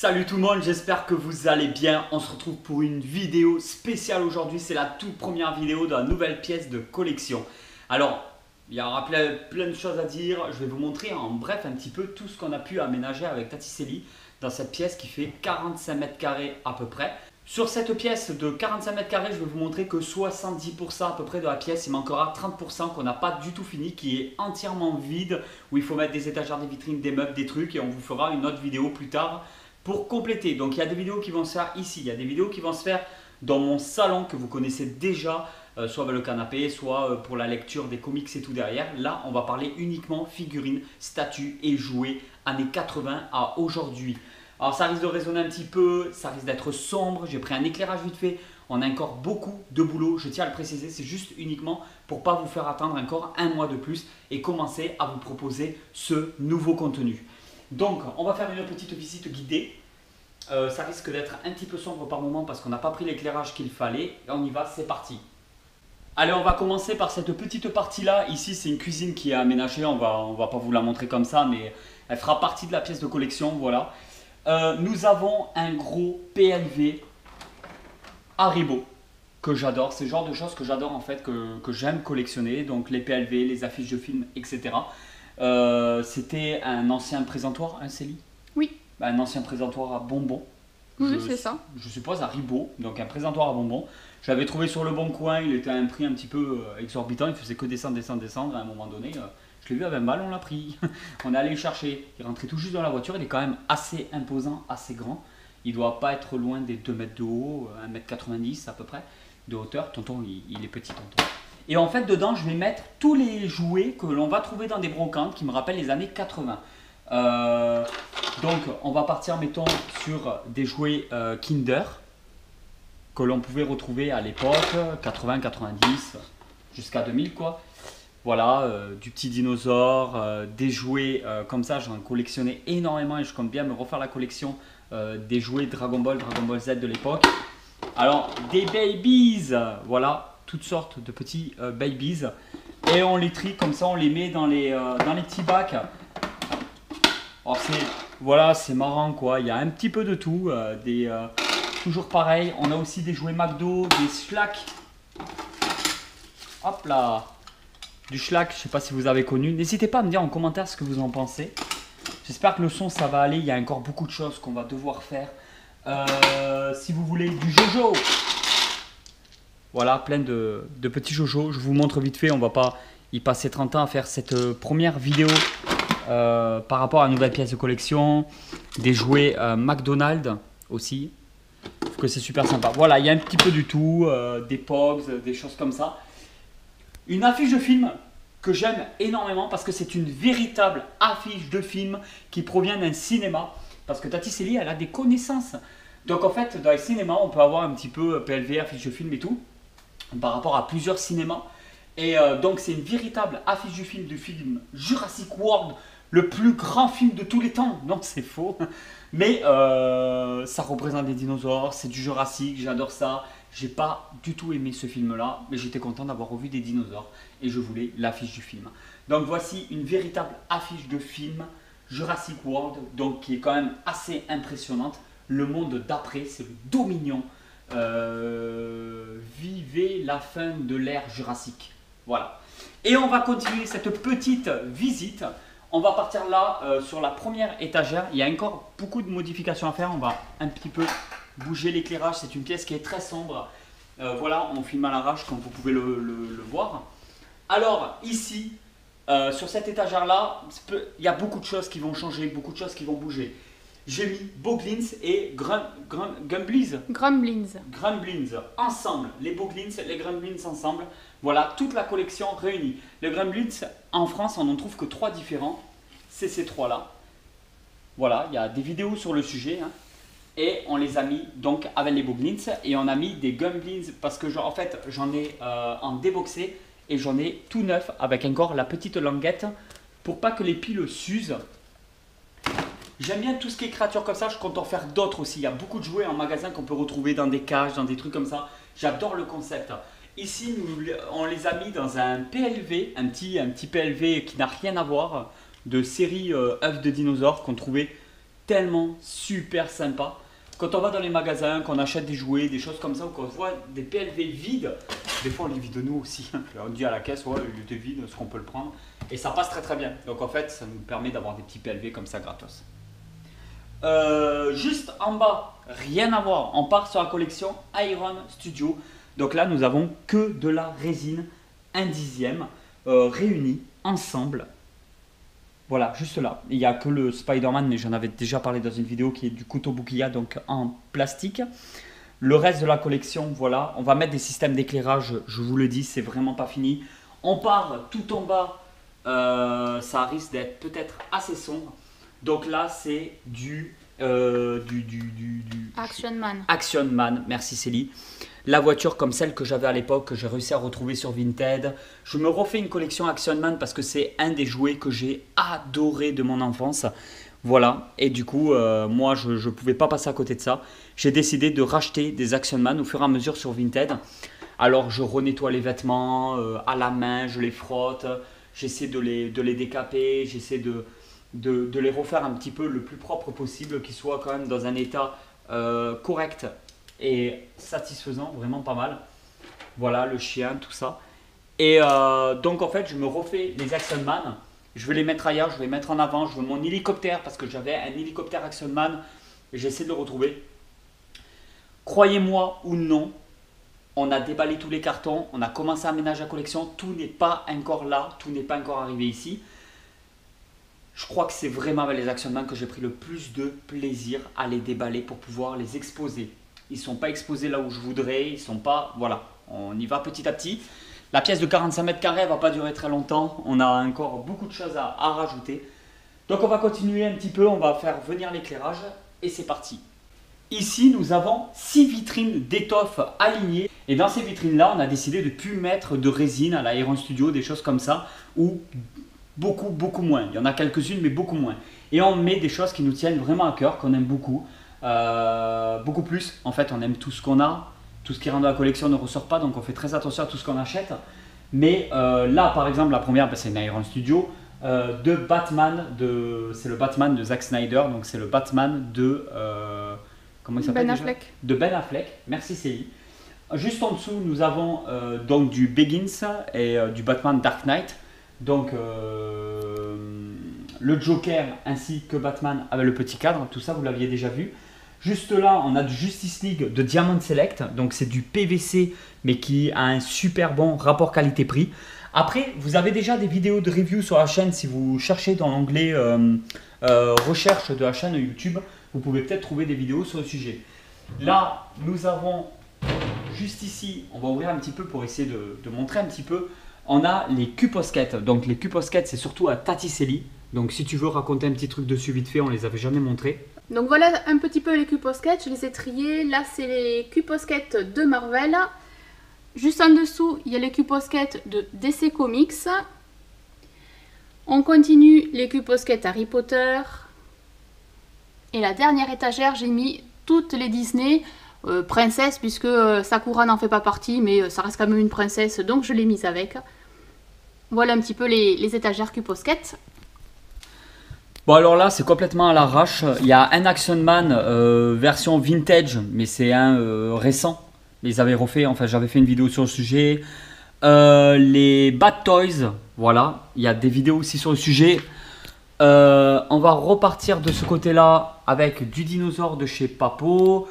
Salut tout le monde, j'espère que vous allez bien. On se retrouve pour une vidéo spéciale aujourd'hui. C'est la toute première vidéo de la nouvelle pièce de collection. Alors, il y aura plein de choses à dire. Je vais vous montrer en bref un petit peu tout ce qu'on a pu aménager avec Taticelli dans cette pièce qui fait 45 mètres carrés à peu près. Sur cette pièce de 45 mètres carrés, je vais vous montrer que 70% à peu près de la pièce, il manquera 30% qu'on n'a pas du tout fini, qui est entièrement vide, où il faut mettre des étagères, des vitrines, des meubles, des trucs, et on vous fera une autre vidéo plus tard pour compléter. Donc il y a des vidéos qui vont se faire ici, il y a des vidéos qui vont se faire dans mon salon que vous connaissez déjà, soit avec le canapé, soit pour la lecture des comics et tout derrière. Là, on va parler uniquement figurines, statues et jouets années 80 à aujourd'hui. Alors ça risque de résonner un petit peu, ça risque d'être sombre, j'ai pris un éclairage vite fait, on a encore beaucoup de boulot, je tiens à le préciser, c'est juste uniquement pour ne pas vous faire attendre encore un mois de plus et commencer à vous proposer ce nouveau contenu. Donc on va faire une petite visite guidée, ça risque d'être un petit peu sombre par moment parce qu'on n'a pas pris l'éclairage qu'il fallait, et on y va, c'est parti. Allez, on va commencer par cette petite partie là, ici c'est une cuisine qui est aménagée, on va pas vous la montrer comme ça mais elle fera partie de la pièce de collection, voilà. Nous avons un gros PLV Haribo que j'adore, c'est le genre de choses que j'adore en fait, que j'aime collectionner, donc les PLV, les affiches de films, etc. C'était un ancien présentoir, hein Célie? Oui. Un ancien présentoir à bonbons. Oui, c'est ça. Je suppose à Haribo, donc un présentoir à bonbons. Je l'avais trouvé sur le bon coin, il était à un prix un petit peu exorbitant, il faisait que descendre, à un moment donné. Je l'ai vu à 20 balles, on l'a pris. On est allé le chercher. Il rentrait tout juste dans la voiture. Il est quand même assez imposant, assez grand. Il ne doit pas être loin des 2 mètres de haut, 1,90 m à peu près de hauteur. Tonton, il est petit, tonton. Et en fait, dedans, je vais mettre tous les jouets que l'on va trouver dans des brocantes qui me rappellent les années 80. Donc, on va partir, mettons, sur des jouets Kinder que l'on pouvait retrouver à l'époque, 80, 90, jusqu'à 2000 quoi. Voilà, du petit dinosaure, des jouets comme ça, j'en collectionnais énormément et je compte bien me refaire la collection des jouets Dragon Ball Z de l'époque. Alors, des babies, voilà, toutes sortes de petits babies. Et on les trie comme ça, on les met dans les petits bacs. Alors voilà, c'est marrant quoi, il y a un petit peu de tout, toujours pareil. On a aussi des jouets McDo, des Schlack. Hop là! Du Schlack, je ne sais pas si vous avez connu. N'hésitez pas à me dire en commentaire ce que vous en pensez. J'espère que le son ça va aller. Il y a encore beaucoup de choses qu'on va devoir faire. Si vous voulez du Jojo. Voilà, plein de petits Jojo. Je vous montre vite fait. On ne va pas y passer 30 ans à faire cette première vidéo par rapport à une nouvelle pièce de collection. Des jouets McDonald's aussi. Je trouve que c'est super sympa. Voilà, il y a un petit peu du tout. Des Pogs, des choses comme ça. Une affiche de film que j'aime énormément parce que c'est une véritable affiche de film qui provient d'un cinéma. Parce que Taticelli, elle a des connaissances. Donc en fait, dans les cinémas, on peut avoir un petit peu PLV, affiche de film et tout, par rapport à plusieurs cinémas. Et donc c'est une véritable affiche du film Jurassic World, le plus grand film de tous les temps. Non, c'est faux. Mais ça représente des dinosaures, c'est du Jurassic, j'adore ça. J'ai pas du tout aimé ce film-là, mais j'étais content d'avoir revu des dinosaures et je voulais l'affiche du film. Donc voici une véritable affiche de film Jurassic World, donc qui est quand même assez impressionnante. Le monde d'après, c'est le Dominion. Vivez la fin de l'ère Jurassique. Voilà. Et on va continuer cette petite visite. On va partir là sur la première étagère. Il y a encore beaucoup de modifications à faire. On va un petit peu bouger l'éclairage, c'est une pièce qui est très sombre. Voilà, on filme à l'arrache comme vous pouvez le voir. Alors ici, sur cette étagère là, il y a beaucoup de choses qui vont changer, beaucoup de choses qui vont bouger. J'ai mis Boglins et Gremlins ensemble, les Boglins et les Gremlins ensemble. Voilà, toute la collection réunie. Les Gremlins, en France, on n'en trouve que 3 différents. C'est ces 3 là. Voilà, il y a des vidéos sur le sujet, hein. Et on les a mis donc avec les Boglins et on a mis des Gremlins parce que en fait j'en ai en déboxé et j'en ai tout neuf avec encore la petite languette pour pas que les piles s'usent. J'aime bien tout ce qui est créatures comme ça, je compte en faire d'autres aussi. Il y a beaucoup de jouets en magasin qu'on peut retrouver dans des cages, dans des trucs comme ça. J'adore le concept. Ici on les a mis dans un PLV, un petit PLV qui n'a rien à voir, de série œufs de dinosaures qu'on trouvait tellement super sympa. Quand on va dans les magasins, qu'on achète des jouets, des choses comme ça, ou qu'on voit des PLV vides, des fois on les vide nous aussi. On dit à la caisse, ouais, il était vide, est-ce qu'on peut le prendre? Et ça passe très très bien. Donc en fait, ça nous permet d'avoir des petits PLV comme ça gratos. Juste en bas, rien à voir, on part sur la collection Iron Studio. Donc là, nous avons que de la résine 1/10 réunie ensemble. Voilà, juste là. Il n'y a que le Spider-Man, mais j'en avais déjà parlé dans une vidéo qui est du couteau bouquilla, donc en plastique. Le reste de la collection, voilà. On va mettre des systèmes d'éclairage, je vous le dis, c'est vraiment pas fini. On part tout en bas, ça risque d'être peut-être assez sombre. Donc là, c'est du Action Man. Action Man, merci Célie. La voiture comme celle que j'avais à l'époque, que j'ai réussi à retrouver sur Vinted. Je me refais une collection Action Man parce que c'est un des jouets que j'ai adoré de mon enfance. Voilà, et du coup, moi je ne pouvais pas passer à côté de ça. J'ai décidé de racheter des Action Man au fur et à mesure sur Vinted. Alors je renettoie les vêtements à la main, je les frotte, j'essaie de les décaper, j'essaie de les refaire un petit peu le plus propre possible, qu'ils soient quand même dans un état correct et satisfaisant, vraiment pas mal. Voilà, le chien, tout ça. Et donc en fait, je me refais les Action Man. Je vais les mettre ailleurs, je vais les mettre en avant. Je veux mon hélicoptère parce que j'avais un hélicoptère Action Man et j'essaie de le retrouver. Croyez-moi ou non, on a déballé tous les cartons, on a commencé à aménager la collection. Tout n'est pas encore là, tout n'est pas encore arrivé ici. Je crois que c'est vraiment avec les Action Man que j'ai pris le plus de plaisir à les déballer pour pouvoir les exposer. Ils ne sont pas exposés là où je voudrais, ils sont pas... Voilà, on y va petit à petit. La pièce de 45 mètres carrés ne va pas durer très longtemps. On a encore beaucoup de choses à rajouter. Donc on va continuer un petit peu, on va faire venir l'éclairage et c'est parti. Ici, nous avons 6 vitrines d'étoffe alignées. Et dans ces vitrines-là, on a décidé de ne plus mettre de résine à la Iron Studio, des choses comme ça, ou beaucoup moins. Il y en a quelques-unes, mais beaucoup moins. Et on met des choses qui nous tiennent vraiment à cœur, qu'on aime beaucoup. Beaucoup plus. En fait, on aime tout ce qu'on a. Tout ce qui rentre dans la collection ne ressort pas, donc on fait très attention à tout ce qu'on achète. Mais là, par exemple, la première, c'est une Iron Studio de Batman. C'est le Batman de Zack Snyder. Donc c'est le Batman de... comment il s'appelle Ben déjà Affleck. De Ben Affleck. Merci Célie. Juste en dessous, nous avons donc du Begins et du Batman Dark Knight. Donc le Joker ainsi que Batman avec le petit cadre, tout ça vous l'aviez déjà vu. Juste là, on a du Justice League de Diamond Select, donc c'est du PVC mais qui a un super bon rapport qualité-prix. Après, vous avez déjà des vidéos de review sur la chaîne. Si vous cherchez dans l'onglet recherche de la chaîne YouTube, vous pouvez peut-être trouver des vidéos sur le sujet. Là, nous avons juste ici, on va ouvrir un petit peu pour essayer de montrer un petit peu. On a les Q-Posket. Donc les Q-Posket, c'est surtout à Taticelli. Donc si tu veux raconter un petit truc dessus vite fait, on les avait jamais montrés. Donc voilà un petit peu les Q-Posket, je les ai triés. Là, c'est les Q-Posket de Marvel. Juste en dessous, il y a les Q-Posket de DC Comics. On continue les Q-Posket Harry Potter. Et la dernière étagère, j'ai mis toutes les Disney princesses, puisque Sakura n'en fait pas partie, mais ça reste quand même une princesse, donc je l'ai mise avec. Voilà un petit peu les étagères Q-Posket. Bon alors là c'est complètement à l'arrache. Il y a un Action Man version vintage, mais c'est un récent. Ils avaient refait, enfin j'avais fait une vidéo sur le sujet. Les Bad Toys, voilà, il y a des vidéos aussi sur le sujet. On va repartir de ce côté là avec du dinosaure de chez Papo.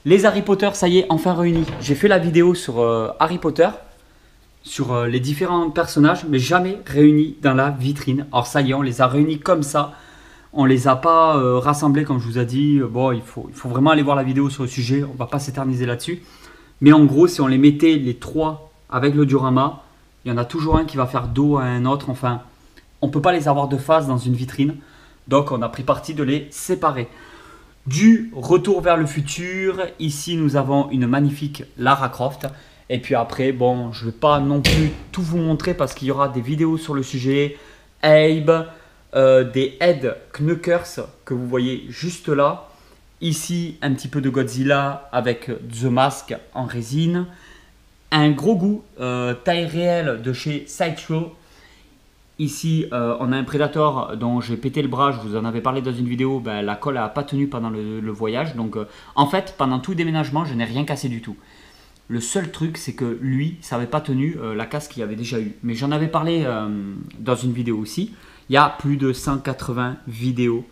Les Harry Potter, ça y est, enfin réunis. J'ai fait la vidéo sur Harry Potter, sur les différents personnages, mais jamais réunis dans la vitrine. Alors ça y est, on les a réunis comme ça. On les a pas rassemblés comme je vous ai dit. Bon, il faut vraiment aller voir la vidéo sur le sujet. On va pas s'éterniser là-dessus. Mais en gros, si on les mettait les trois avec le diorama, il y en a toujours un qui va faire dos à un autre. Enfin, on ne peut pas les avoir de face dans une vitrine. Donc, on a pris parti de les séparer. Du Retour vers le futur, ici, nous avons une magnifique Lara Croft. Et puis après, bon, je ne vais pas non plus tout vous montrer parce qu'il y aura des vidéos sur le sujet. Abe, des Ed Knuckers que vous voyez juste là. Ici, un petit peu de Godzilla avec The Mask en résine. Un gros goût taille réelle de chez Sideshow. Ici, on a un Predator dont j'ai pété le bras, je vous en avais parlé dans une vidéo, ben, la colle n'a pas tenu pendant le voyage. Donc en fait, pendant tout déménagement, je n'ai rien cassé du tout. Le seul truc, c'est que lui, ça n'avait pas tenu la casse qu'il y avait déjà eu. Mais j'en avais parlé dans une vidéo aussi. Il y a plus de 180 vidéos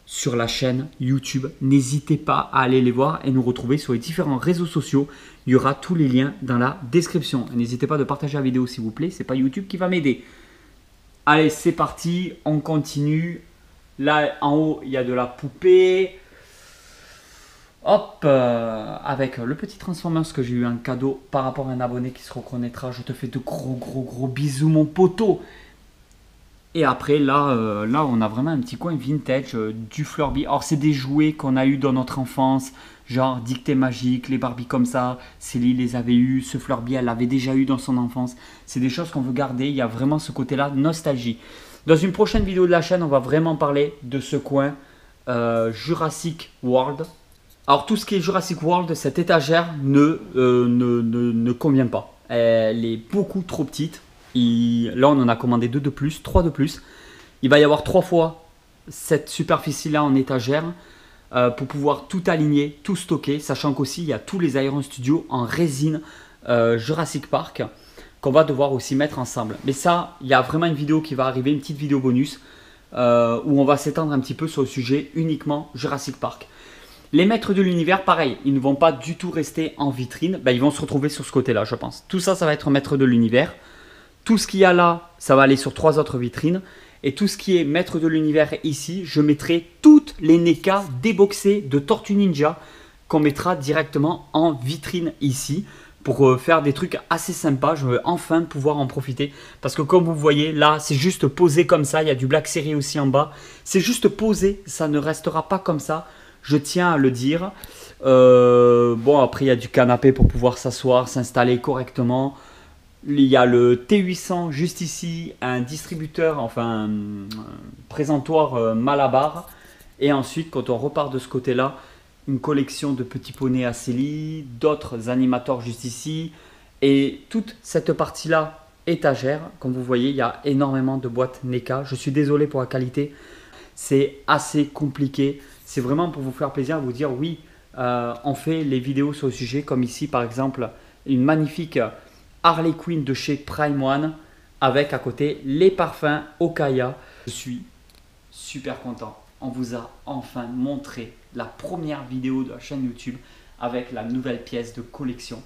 sur la chaîne YouTube. N'hésitez pas à aller les voir et nous retrouver sur les différents réseaux sociaux. Il y aura tous les liens dans la description. N'hésitez pas de partager la vidéo s'il vous plaît. C'est pas YouTube qui va m'aider. Allez, c'est parti, on continue. Là, en haut, il y a de la poupée. Hop, avec le petit Transformers que j'ai eu un cadeau par rapport à un abonné qui se reconnaîtra. Je te fais de gros bisous, mon poteau. Et après, là, on a vraiment un petit coin vintage du Flurby. Alors, c'est des jouets qu'on a eu dans notre enfance. Genre Dictée Magique, les Barbie comme ça. Célie les avait eu, ce Flurby, elle l'avait déjà eu dans son enfance. C'est des choses qu'on veut garder. Il y a vraiment ce côté-là, nostalgie. Dans une prochaine vidéo de la chaîne, on va vraiment parler de ce coin Jurassic World. Alors, tout ce qui est Jurassic World, cette étagère ne convient pas. Elle est beaucoup trop petite. Là, on en a commandé 2 de plus, 3 de plus. Il va y avoir 3 fois cette superficie-là en étagère. Pour pouvoir tout aligner, tout stocker, sachant qu'aussi il y a tous les Iron Studios en résine Jurassic Park qu'on va devoir aussi mettre ensemble. Mais ça, il y a vraiment une vidéo qui va arriver, une petite vidéo bonus où on va s'étendre un petit peu sur le sujet uniquement Jurassic Park. Les maîtres de l'univers, pareil, ils ne vont pas du tout rester en vitrine, ben, ils vont se retrouver sur ce côté-là, je pense. Tout ça, ça va être maître de l'univers. Tout ce qu'il y a là, ça va aller sur 3 autres vitrines. Et tout ce qui est maître de l'univers ici, je mettrai toutes les NECA déboxées de Tortue Ninja qu'on mettra directement en vitrine ici pour faire des trucs assez sympas. Je veux enfin pouvoir en profiter parce que comme vous voyez là, c'est juste posé comme ça. Il y a du Black Series aussi en bas. C'est juste posé, ça ne restera pas comme ça. Je tiens à le dire. Bon, après il y a du canapé pour pouvoir s'asseoir, s'installer correctement. Il y a le T800 juste ici, un distributeur, enfin un présentoir Malabar. Et ensuite, quand on repart de ce côté-là, une collection de petits poneys à Célie, d'autres animateurs juste ici. Et toute cette partie-là, étagère, comme vous voyez, il y a énormément de boîtes NECA. Je suis désolé pour la qualité, c'est assez compliqué. C'est vraiment pour vous faire plaisir, vous dire oui, on fait les vidéos sur le sujet, comme ici par exemple, une magnifique Harley Quinn de chez Prime One avec à côté les parfums Okaya. Je suis super content. On vous a enfin montré la première vidéo de la chaîne YouTube avec la nouvelle pièce de collection.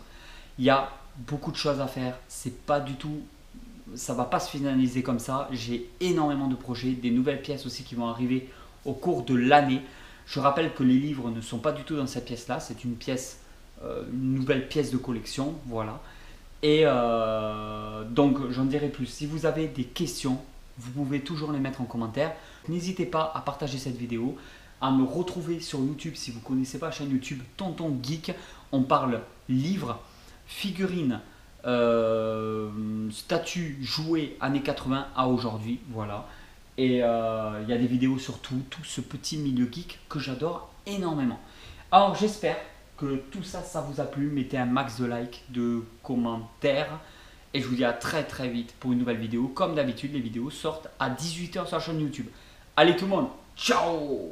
Il y a beaucoup de choses à faire. C'est pas du tout, ça va pas se finaliser comme ça. J'ai énormément de projets, des nouvelles pièces aussi qui vont arriver au cours de l'année. Je rappelle que les livres ne sont pas du tout dans cette pièce là. C'est une pièce, une nouvelle pièce de collection. Voilà. Et donc j'en dirai plus. Si vous avez des questions, vous pouvez toujours les mettre en commentaire. N'hésitez pas à partager cette vidéo, à me retrouver sur YouTube si vous ne connaissez pas la chaîne YouTube Tonton Geek. On parle livres, figurines, statues, jouets années 80 à aujourd'hui. Voilà. Et il y a des vidéos sur tout ce petit milieu geek que j'adore énormément. Alors j'espère que tout ça, ça vous a plu. Mettez un max de likes, de commentaires. Et je vous dis à très vite pour une nouvelle vidéo. Comme d'habitude, les vidéos sortent à 18 h sur la chaîne YouTube. Allez tout le monde, ciao!